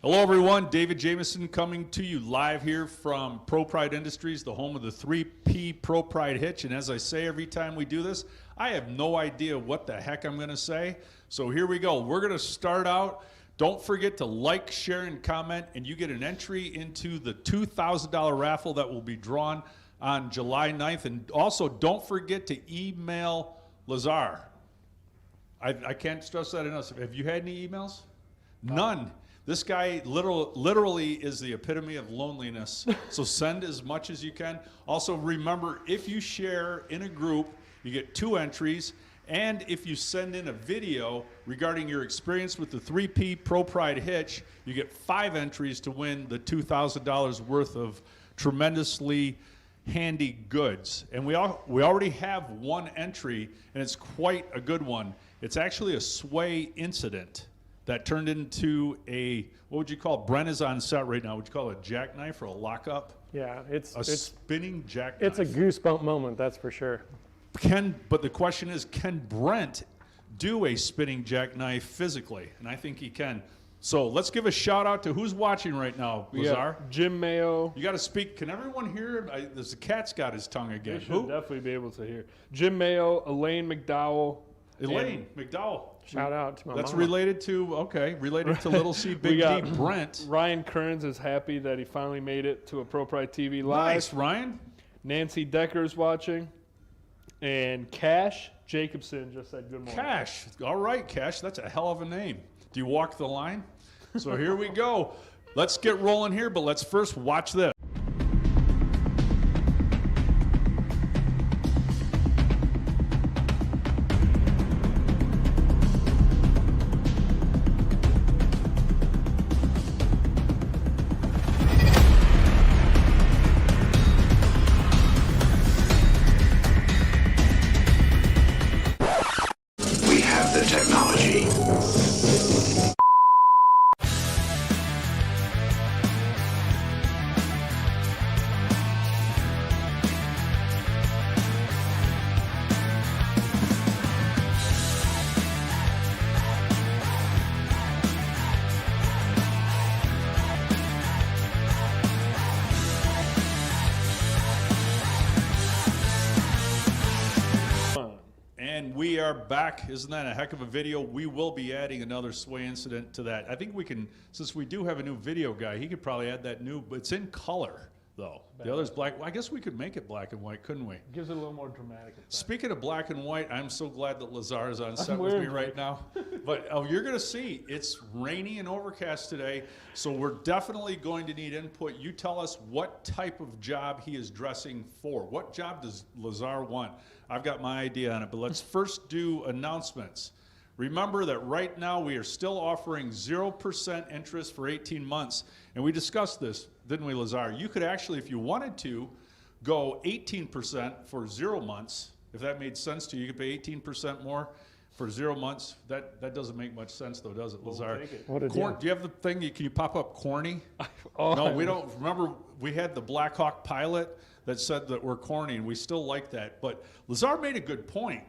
Hello everyone, David Jameson coming to you live here from ProPride Industries, the home of the 3P ProPride Hitch. And as I say every time we do this, I have no idea what the heck I'm going to say. So here we go. We're going to start out. Don't forget to like, share, and comment, and you get an entry into the $2,000 raffle that will be drawn on July 9th. And also, don't forget to email Lazar. I can't stress that enough. Have you had any emails? None. This guy literally is the epitome of loneliness. So send as much as you can. Also remember, if you share in a group, you get 2 entries. And if you send in a video regarding your experience with the 3P ProPride Hitch, you get 5 entries to win the $2,000 worth of tremendously handy goods. And we already have 1 entry, and it's quite a good one. It's actually a sway incident that turned into a, what would you call it? Brent is on set right now. Would you call it a jackknife or a lockup? Yeah, it's spinning jackknife. It's a goosebump moment, that's for sure. But the question is, can Brent do a spinning jackknife physically? And I think he can. So let's give a shout out to who's watching right now, Lazar. Jim Mayo. You got to speak. Can everyone hear him? The cat's got his tongue again. They should definitely be able to hear. Jim Mayo, Elaine McDowell. Elaine McDowell. Shout out to my That's mama. related to Little C Big D, Brent. Ryan Kearns is happy that he finally made it to a ProPride TV Live. Nice, Ryan. Nancy Decker's watching. And Cash Jacobson just said good morning. Cash. All right, Cash. That's a hell of a name. Do you walk the line? So here we go. Let's get rolling here, but let's first watch this. And we are back. Isn't that a heck of a video? We will be adding another sway incident to that. I think we can, since we do have a new video guy, he could probably add that new, but it's in color though. The other's black. Well, I guess we could make it black and white, couldn't we? Gives it a little more dramatic effect. Speaking of black and white, I'm so glad that Lazar is on set with me right now. But you're going to see, it's rainy and overcast today, so we're definitely going to need input. You tell us what type of job he is dressing for. What job does Lazar want? I've got my idea on it, but let's first do announcements. Remember that right now we are still offering 0% interest for 18 months. And we discussed this, didn't we, Lazar? You could actually, if you wanted to, go 18% for 0 months. If that made sense to you, you could pay 18% more for 0 months. That doesn't make much sense, though, does it, Lazar? What a Do you have the thing? Can you pop up corny? Oh, no, we don't. Remember, we had the Black Hawk pilot that said that we're corny, and we still like that. But Lazar made a good point.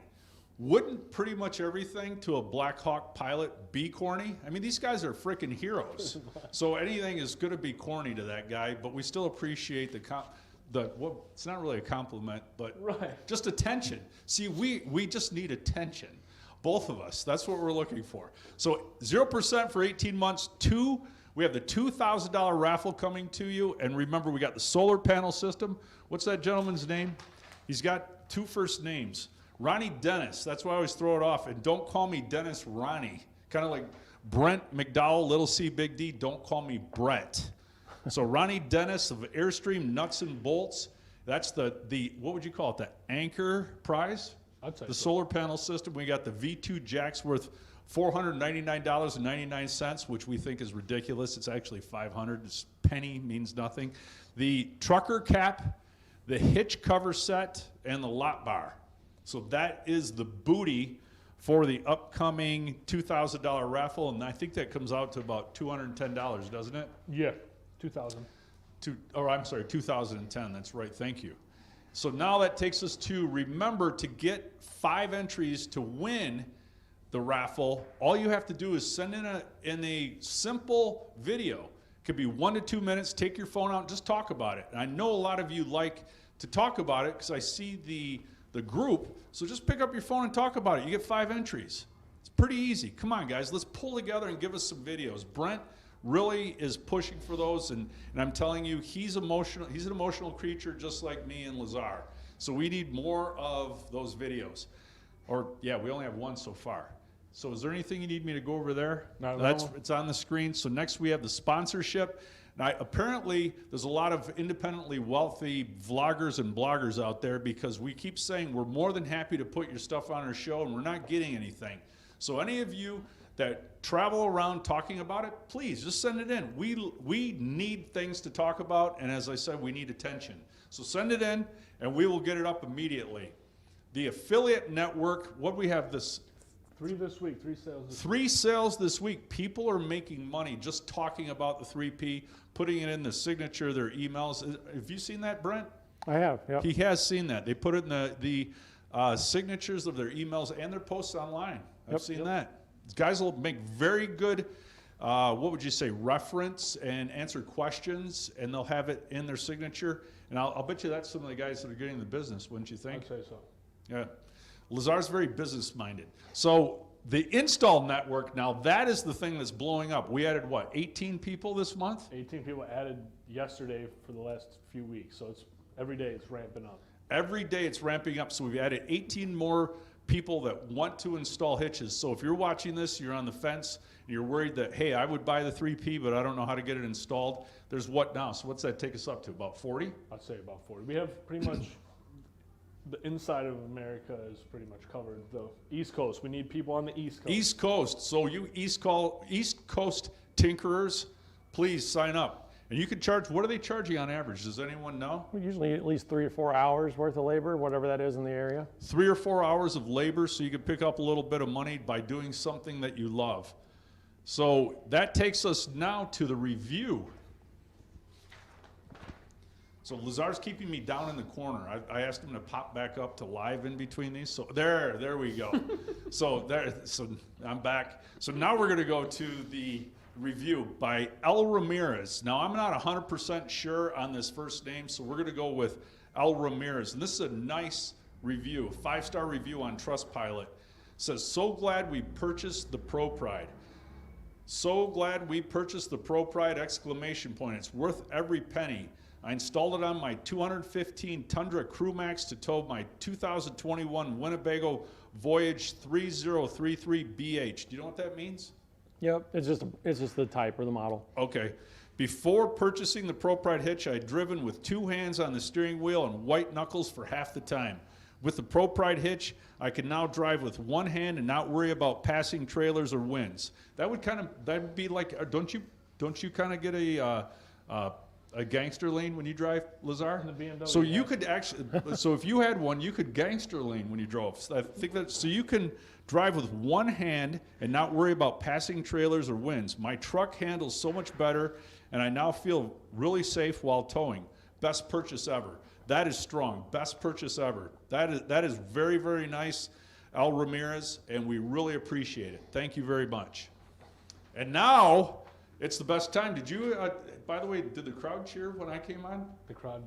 Wouldn't pretty much everything to a Black Hawk pilot be corny? I mean, these guys are freaking heroes. So anything is going to be corny to that guy, but we still appreciate well, it's not really a compliment, but just attention. See, we just need attention. Both of us. That's what we're looking for. So 0% for 18 months. We have the $2,000 raffle coming to you. And remember, we got the solar panel system. What's that gentleman's name? He's got 2 first names. Ronnie Dennis. That's why I always throw it off. And don't call me Dennis Ronnie. Kind of like Brent Mcdowell, Little C Big D. Don't call me Brett. So Ronnie Dennis of Airstream Nuts and Bolts. That's the what would you call it? The anchor prize? I'd say the so. solar panel system. We got the V2 jacks worth $499.99, which we think is ridiculous. It's actually $500. This penny means nothing. The trucker cap, the hitch cover set, and the lot bar. So that is the booty for the upcoming $2,000 raffle, and I think that comes out to about $210, doesn't it? Yeah, 2,000. 2010. That's right. Thank you. So now that takes us to remember to get 5 entries to win the raffle. All you have to do is send in a simple video. It could be 1 to 2 minutes. Take your phone out and just talk about it. And I know a lot of you like to talk about it because I see the group. So just pick up your phone and talk about it. You get 5 entries. It's pretty easy. Come on, guys. Let's pull together and give us some videos. Brent really is pushing for those, and I'm telling you, he's emotional. He's an emotional creature just like me and Lazar. So we need more of those videos. Or, yeah, we only have 1 so far. So is there anything you need me to go over there? Not at all. It's on the screen. So next we have the sponsorship. Now, apparently, there's a lot of independently wealthy vloggers and bloggers out there because we keep saying we're more than happy to put your stuff on our show and we're not getting anything. So any of you that travel around talking about it, please just send it in. We need things to talk about, and as I said, we need attention. So send it in, and we will get it up immediately. The affiliate network, what we have this? 3 this week, 3 sales this week. 3 sales this week. People are making money just talking about the 3P, putting it in the signature of their emails. Have you seen that, Brent? I have, yep. He has seen that. They put it in the signatures of their emails and their posts online. I've seen that. These guys will make very good, what would you say, reference and answer questions, and they'll have it in their signature. And I'll bet you that's some of the guys that are getting the business, wouldn't you think? I'd say so. Yeah. Lazar's very business-minded. So the install network, now that is the thing that's blowing up. We added, what, 18 people this month? 18 people added yesterday for the last few weeks, so it's every day it's ramping up. Every day it's ramping up, so we've added 18 more people that want to install hitches. So if you're watching this, you're on the fence, and you're worried that, hey, I would buy the 3P, but I don't know how to get it installed. There's what now? So what's that take us up to, about 40? I'd say about 40. We have pretty much the inside of America is pretty much covered. The East Coast, we need people on the East Coast. East Coast. So you East Coast tinkerers, please sign up. And you can charge, what are they charging on average? Does anyone know? Usually at least 3 or 4 hours worth of labor, whatever that is in the area. 3 or 4 hours of labor, so you can pick up a little bit of money by doing something that you love. So that takes us now to the review. So Lazar's keeping me down in the corner. I asked him to pop back up to live in between these. So there we go. So I'm back. So now we're gonna go to the review by El Ramirez. Now I'm not 100% sure on this first name, so we're gonna go with El Ramirez. And this is a nice review, 5-star review on Trustpilot. It says, so glad we purchased the ProPride. So glad we purchased the ProPride, exclamation point. It's worth every penny. I installed it on my 215 Tundra Crewmax to tow my 2021 Winnebago Voyage 3033BH. Do you know what that means? Yep, it's just the type or the model. Okay. Before purchasing the ProPride hitch, I had driven with 2 hands on the steering wheel and white knuckles for half the time. With the ProPride hitch, I can now drive with 1 hand and not worry about passing trailers or winds. That would be like, don't you kind of get a gangster lean when you drive, Lazar? The BMW, so you could actually, so if you had one, you could gangster lean when you drove. So I think that, so you can drive with 1 hand and not worry about passing trailers or winds. My truck handles so much better, and I now feel really safe while towing. Best purchase ever. That is strong. Best purchase ever. That is very, very nice, El Ramirez, and we really appreciate it. Thank you very much. And now, it's the best time. Did you, by the way, did the crowd cheer when I came on? The crowd.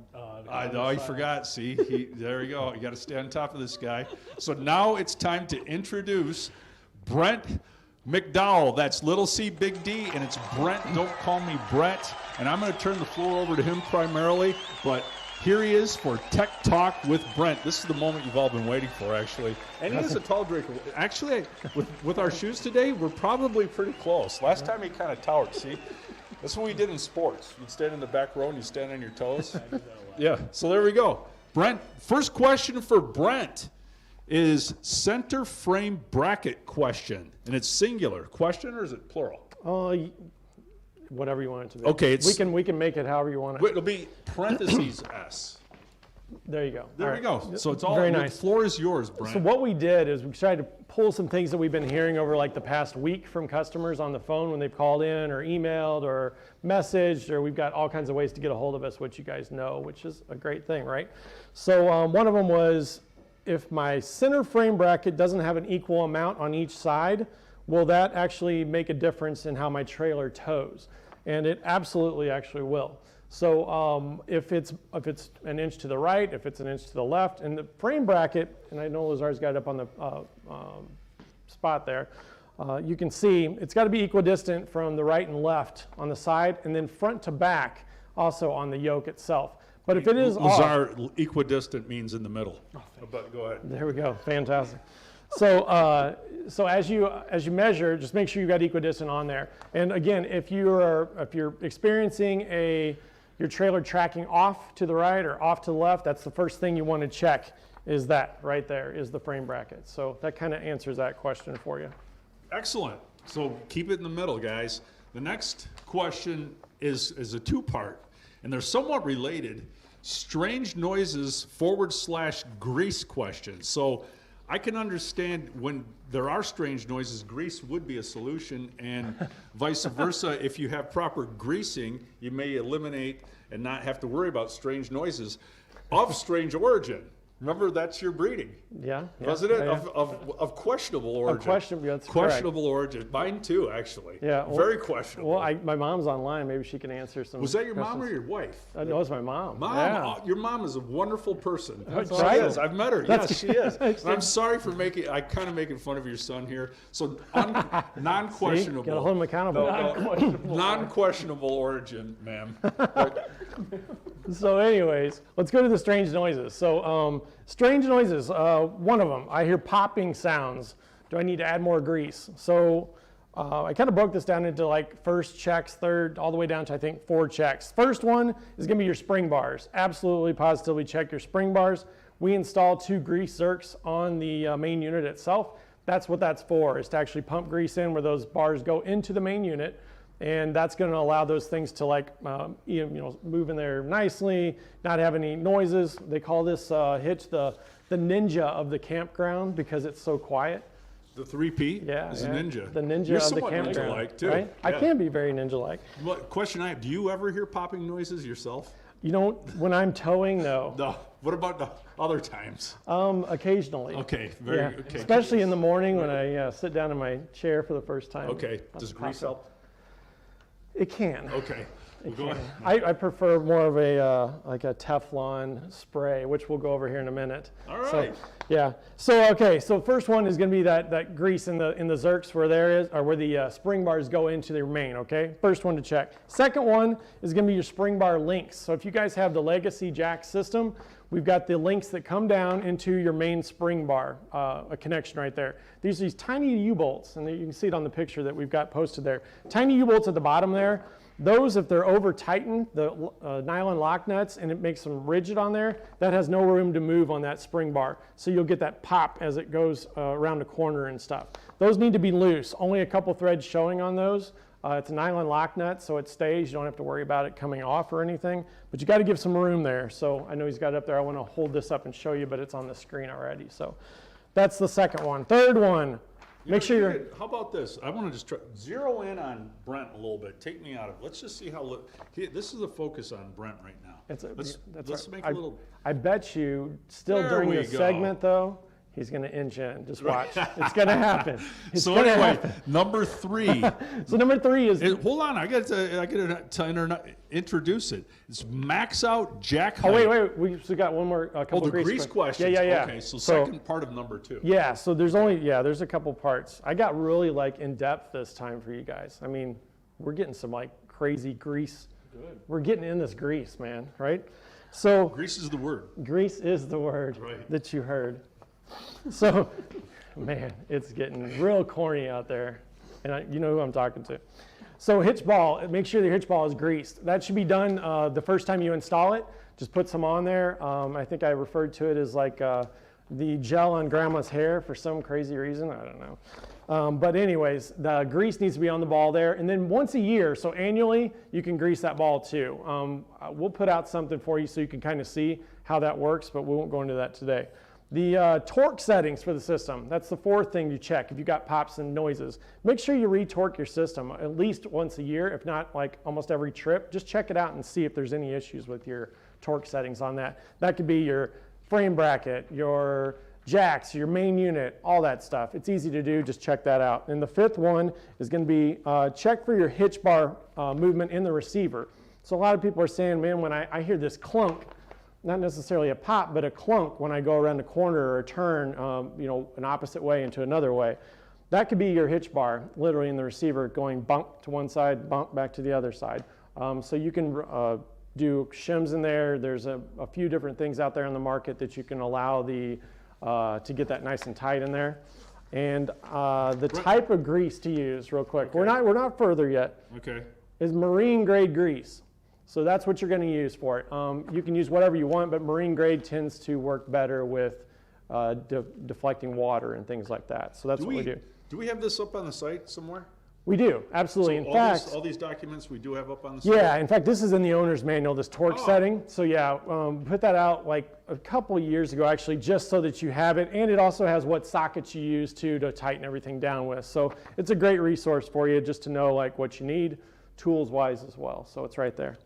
I know, he forgot. See, there we go. You got to stay on top of this guy. So now it's time to introduce Brent McDowell. That's little C, big D, and it's Brent. Don't call me Brett. And I'm going to turn the floor over to him primarily, but here he is for Tech Talk with Brent. This is the moment you've all been waiting for, actually. And he is a tall drinker. Actually, with our shoes today, we're probably pretty close. Last time he kind of towered, see? That's what we did in sports. You'd stand in the back row and you'd stand on your toes. Yeah, so there we go. Brent, first question for Brent is center frame bracket question. And it's singular. Question or is it plural? Whatever you want it to be. Okay, we can make it however you want it. It'll be parentheses S. There you go. There we go. So it's all very the nice. floor is yours, Brent. So what we did is we tried to pull some things that we've been hearing over like the past week from customers on the phone when they've called in or emailed or messaged, or we've got all kinds of ways to get a hold of us, which you guys know, which is a great thing, right? So one of them was if my center frame bracket doesn't have an equal amount on each side, will that actually make a difference in how my trailer tows? And it absolutely actually will. So if it's an inch to the right, if it's an inch to the left, and the frame bracket, and I know Lazar's got it up on the spot there, you can see it's got to be equidistant from the right and left on the side, and then front to back also on the yoke itself. But if it is Lazar, equidistant means in the middle. But go ahead. There we go, fantastic. So, so as you measure, just make sure you've got equidistant on there. And again, if you're experiencing your trailer tracking off to the right or off to the left, that's the first thing you want to check, is that right there is the frame bracket. So that kind of answers that question for you. Excellent. So keep it in the middle, guys. The next question is a two-part, and they're somewhat related. Strange noises / grease questions. So I can understand when there are strange noises, grease would be a solution, and vice versa. If you have proper greasing, you may eliminate and not have to worry about strange noises of strange origin. Remember, that's your breeding. Yeah. Wasn't it? Yeah. Of questionable origin. That's questionable origin. Mine too, actually. Yeah. Well, very questionable. Well, my mom's online. Maybe she can answer some. Was that your questions. mom or your wife? It was my mom. Mom, Yeah. your mom is a wonderful person. That's She right. is. I've met her. Yes, she is. And I'm sorry for kind of making fun of your son here. So non-questionable. See? Gotta hold him accountable. Non-questionable origin, ma'am. So anyways, let's go to the strange noises. So strange noises, one of them, I hear popping sounds. Do I need to add more grease? So I kind of broke this down into like first checks, third, all the way down to I think 4 checks. First one is gonna be your spring bars. Absolutely, positively check your spring bars. We install 2 grease zerks on the main unit itself. That's what that's for, is to actually pump grease in where those bars go into the main unit. And that's going to allow those things to move in there nicely, not have any noises. They call this Hitch the ninja of the campground because it's so quiet. The 3P is a ninja. The ninja You're of the somewhat campground. Ninja-like too. Right? Yeah. I can be very ninja-like. Question I have: do you ever hear popping noises yourself? You know, when I'm towing, no. No. What about the other times? Occasionally. Okay. Okay. Especially in the morning when I sit down in my chair for the first time. Okay. Does grease help? It can. Okay. Go ahead. I prefer more of a like a Teflon spray, which we'll go over here in a minute. All right. So, yeah. So okay. So first one is going to be that grease in the zerks where the spring bars go into their main. Okay. First one to check. Second one is going to be your spring bar links. So if you guys have the legacy jack system, we've got the links that come down into your main spring bar, a connection right there. These are these tiny U-bolts, and you can see it on the picture that we've got posted there. Tiny U-bolts at the bottom there. Those, if they're over tightened, the nylon lock nuts, and it makes them rigid on there, that has no room to move on that spring bar. So you'll get that pop as it goes around the corner and stuff. Those need to be loose. Only a couple threads showing on those. It's a nylon lock nut, so it stays. You don't have to worry about it coming off or anything, but you got to give some room there. So I know he's got it up there. I want to hold this up and show you, but it's on the screen already. So that's the second one. Third one, make sure you're... How about this? I want to just zero in on Brent a little bit. Take me out of it. Let's just see how... This is the focus on Brent right now. Let's make a little... I bet you still during this segment, though, he's going to inch in. Just watch. It's going to happen. So anyway, number 3. So number 3 is... hold on. I got to introduce it. It's max out jack height. Oh, wait. We got one more couple the grease questions. Yeah. Okay, so second part of number 2. Yeah, so there's a couple parts. I got really in depth this time for you guys. I mean, we're getting some crazy grease. Good. We're getting in this grease, man, right? So grease is the word. Grease is the word that you heard. So, man, it's getting real corny out there, and you know who I'm talking to. So hitch ball, make sure the hitch ball is greased. That should be done the first time you install it. Just put some on there. I think I referred to it as the gel on grandma's hair for some crazy reason. I don't know. But anyways, the grease needs to be on the ball there. And then once a year, so annually, you can grease that ball too. We'll put out something for you so you can kind of see how that works, but we won't go into that today. The torque settings for the system, that's the 4th thing you check if you got pops and noises. Make sure you re-torque your system at least once a year, if not almost every trip. Just check it out and see if there's any issues with your torque settings on that. That could be your frame bracket, your jacks, your main unit, all that stuff. It's easy to do, just check that out. And the fifth one is going to be check for your hitch bar movement in the receiver. So a lot of people are saying, man, when I hear this clunk, not necessarily a pop, but a clunk when I go around the corner or a turn, you know, an opposite way into another way. That could be your hitch bar, literally in the receiver, going bump to one side, bump back to the other side. So you can do shims in there. There's a few different things out there on the market that you can allow the to get that nice and tight in there. And the type of grease to use, real quick. Okay. We're not further yet. Okay. Is marine grade grease. So that's what you're going to use for it. You can use whatever you want, but marine grade tends to work better with deflecting water and things like that. So that's what we do. Do we have this up on the site somewhere? We do, absolutely. So in fact, all these documents we do have up on the site? yeah, in fact, this is in the owner's manual, this torque setting. So yeah, put that out like a couple years ago, actually, just so that you have it. And it also has what sockets you use to tighten everything down with. So it's a great resource for you just to know like what you need, tools-wise as well. So it's right there.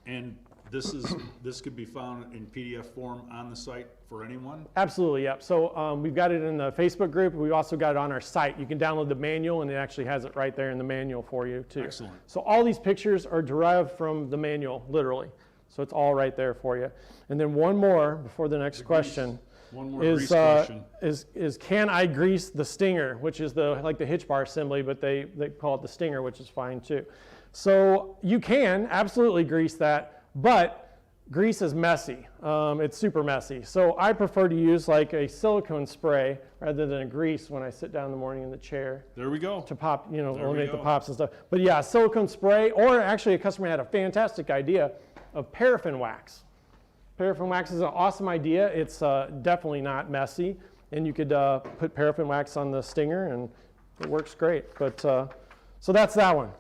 And this could be found in PDF form on the site for anyone? Absolutely, yep. So we've got it in the Facebook group. We've also got it on our site. You can download the manual, and it actually has it right there in the manual for you, too. Excellent. So all these pictures are derived from the manual, literally. So it's all right there for you. And then one more before the next question. One more grease question. Is can I grease the stinger, which is like the hitch bar assembly, but they call it the stinger, which is fine, too. So you can absolutely grease that, but grease is messy. It's super messy. So I prefer to use like a silicone spray rather than a grease when I sit down in the morning in the chair. There we go. To pop, you know, There we eliminate go. the pops and stuff. But yeah, silicone spray, or actually a customer had a fantastic idea of paraffin wax. Paraffin wax is an awesome idea. It's definitely not messy. And you could put paraffin wax on the stinger and it works great. But so that's that one.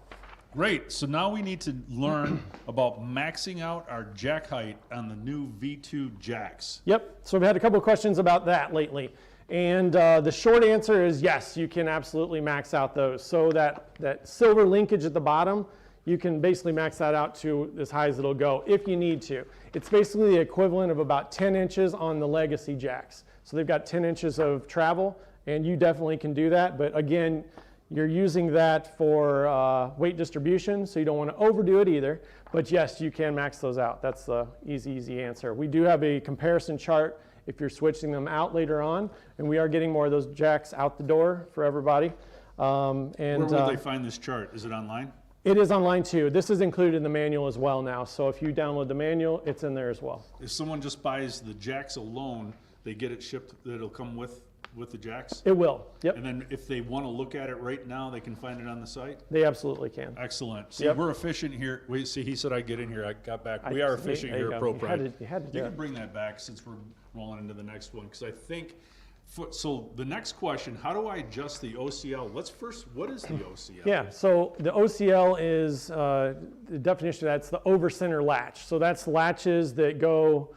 Great. So now we need to learn about maxing out our jack height on the new V2 jacks. Yep. So we've had a couple of questions about that lately. And the short answer is yes, you can absolutely max out those. So that silver linkage at the bottom, you can basically max that out to as high as it'll go if you need to. It's basically the equivalent of about 10 inches on the legacy jacks. So they've got 10 inches of travel, and you definitely can do that. But again, you're using that for weight distribution, so you don't want to overdo it either. But yes, you can max those out. That's the easy answer. We do have a comparison chart if you're switching them out later on, and we are getting more of those jacks out the door for everybody. Where will they find this chart? Is it online? It is online too. This is included in the manual as well now. So if you download the manual, it's in there as well. If someone just buys the jacks alone, they get it shipped, it'll come with the jacks? It will, yep. And then if they want to look at it right now, they can find it on the site? They absolutely can. Excellent. See, Yep. we're efficient here. Wait, see, he said I'd get in here. I got back. We are efficient there you here at go. ProPride. You had to do You it. can bring that back since we're rolling into the next one, because I think, so the next question, how do I adjust the OCL? Let's first, what is the OCL? Yeah, so the OCL is, the definition of that's the over center latch. So that's latches that go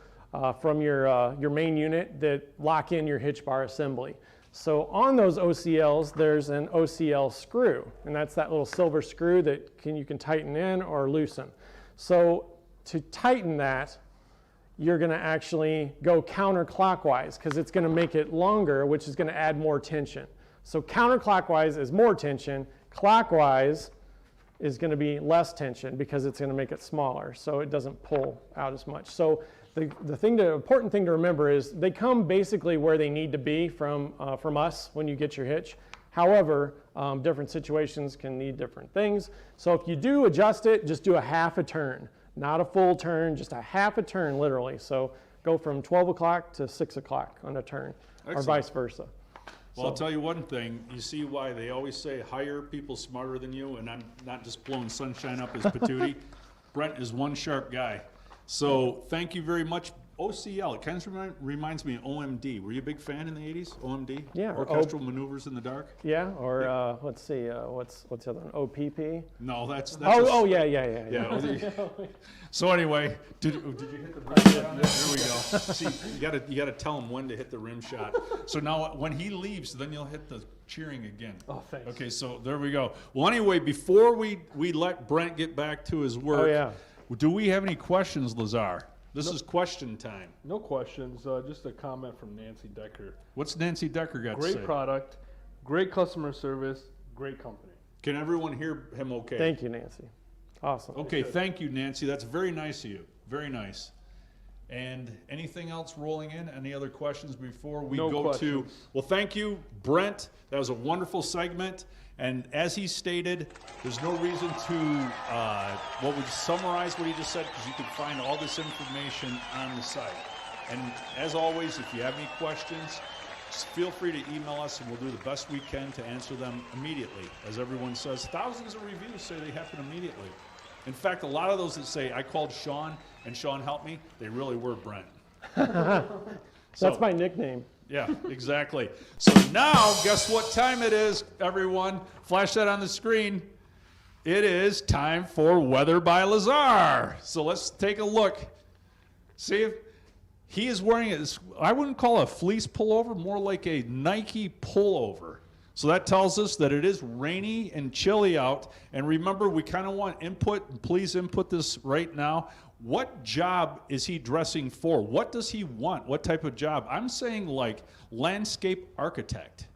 from your main unit that lock in your hitch bar assembly. So on those OCLs, there's an OCL screw, and that's that little silver screw that you can tighten in or loosen. So to tighten that, you're going to actually go counterclockwise because it's going to make it longer, which is going to add more tension. So counterclockwise is more tension. Clockwise is going to be less tension because it's going to make it smaller, so it doesn't pull out as much. So the important thing to remember is they come basically where they need to be from us when you get your hitch. However, different situations can need different things. So if you do adjust it, just do a half a turn. Not a full turn, just a half a turn, literally. So go from 12 o'clock to 6 o'clock on a turn, Excellent. or vice versa. Well, I'll tell you one thing. You see why they always say hire people smarter than you, and I'm not just blowing sunshine up his patootie. Brent is one sharp guy. So thank you very much. OCL, it kind of reminds me of OMD. Were you a big fan in the 80s, OMD? Yeah, or Orchestral Maneuvers in the Dark? Yeah, or let's see, what's the other one? OPP? No, that's Yeah. So anyway, did you hit the rim shot? There we go. See, you got to tell him when to hit the rim shot. So now when he leaves, then you'll hit the cheering again. Oh, thanks. Okay, so there we go. Well, anyway, before we let Brent get back to his work, Oh, yeah. do we have any questions, Lazar? This is question time. No questions. Just a comment from Nancy Decker. What's Nancy Decker got to say? Great product, great customer service, great company. Can everyone hear him okay? Thank you, Nancy. Awesome. Okay, thank you, Nancy. That's very nice of you. Very nice. And anything else rolling in? Any other questions before we No go questions. to? Well, thank you, Brent. That was a wonderful segment. And as he stated, there's no reason to what would summarize what he just said, because you can find all this information on the site. And as always, if you have any questions, just feel free to email us, and we'll do the best we can to answer them immediately. As everyone says, thousands of reviews say they happen immediately. In fact, a lot of those that say, I called Sean and Sean helped me, they really were Brent. That's my nickname. Yeah, exactly. So now, guess what time it is, everyone? Flash that on the screen. It is time for Weather by Lazar. So let's take a look. See if he is wearing I wouldn't call it a fleece pullover, more like a Nike pullover. So that tells us that it is rainy and chilly out. And remember, we kind of want input. Please input this right now. What job is he dressing for? What does he want? What type of job? I'm saying like landscape architect.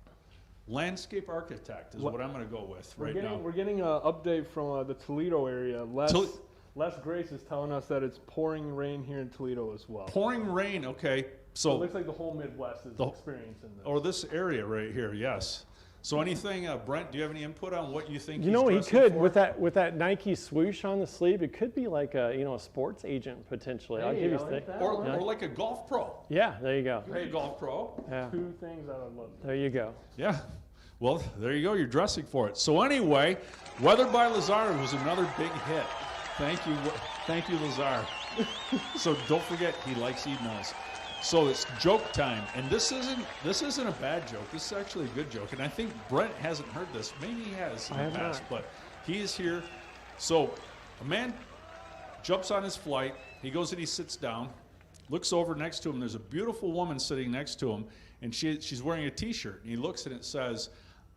Landscape architect is what I'm going to go with now. We're getting an update from the Toledo area. Les Grace is telling us that it's pouring rain here in Toledo as well. Pouring rain, okay. So it looks like the whole Midwest is experiencing this. Or this area right here, yes. So anything, Brent, do you have any input on what you think You know, he dressing could, for? with that Nike swoosh on the sleeve, it could be like a, a sports agent potentially. I'll give you a Or like a golf pro. Yeah, there you go. Hey, golf pro. Yeah. Two things I would love. There you go. Yeah. Well, there you go. You're dressing for it. So anyway, Weather by Lazar was another big hit. Thank you, Lazar. So don't forget, he likes emails. So it's joke time, and this isn't a bad joke. This is actually a good joke, and I think Brent hasn't heard this. Maybe he has in the past, but he is here. So a man jumps on his flight. He goes and he sits down, looks over next to him. There's a beautiful woman sitting next to him, and she's wearing a T-shirt. And he looks and it says,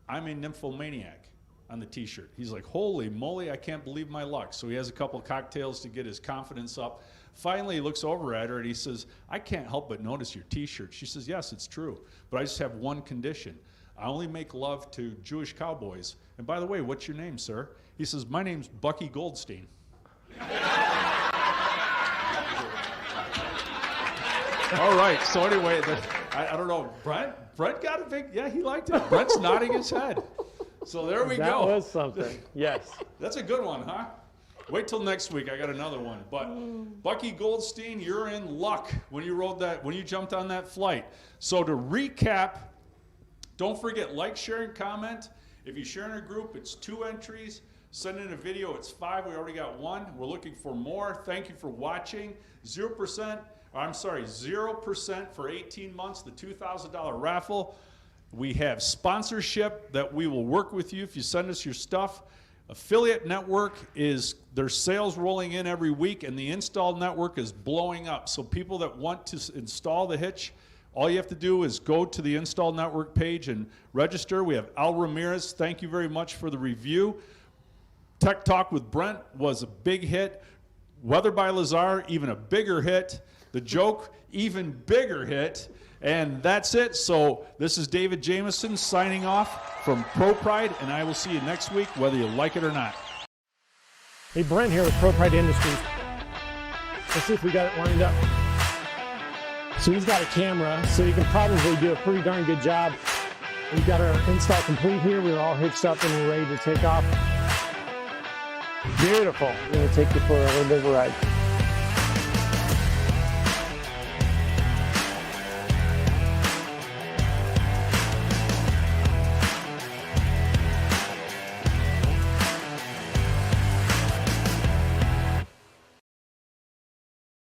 "I'm a nymphomaniac," on the T-shirt. He's like, holy moly, I can't believe my luck. So he has a couple cocktails to get his confidence up. Finally, he looks over at her and he says, "I can't help but notice your T-shirt." She says, "Yes, it's true, but I just have one condition. I only make love to Jewish cowboys. And by the way, what's your name, sir?" He says, "My name's Bucky Goldstein." All right, so anyway, I don't know. Brent got a big, yeah, he liked it. Brent's nodding his head. So there we go. That was something, yes. That's a good one, huh? Wait till next week. I got another one. But Bucky Goldstein, you're in luck when you jumped on that flight. So to recap, don't forget, like, share, and comment. If you share in a group, it's 2 entries. Send in a video, it's 5. We already got 1. We're looking for more. Thank you for watching. 0% for 18 months, the $2,000 raffle. We have sponsorship that we will work with you if you send us your stuff. Affiliate network there's sales rolling in every week, and the install network is blowing up. So people that want to install the Hitch, all you have to do is go to the install network page and register. We have Al Ramirez. Thank you very much for the review. Tech Talk with Brent was a big hit. Weather by Lazar, even a bigger hit. The joke, even bigger hit. And that's it. So this is David Jameson signing off from ProPride, and I will see you next week, whether you like it or not. Hey, Brent here with ProPride Industries. Let's see if we got it lined up. So he's got a camera, so you can probably do a pretty darn good job. We've got our install complete here. We're all hitched up and we're ready to take off. Beautiful. I'm going to take you for a little bit of a ride.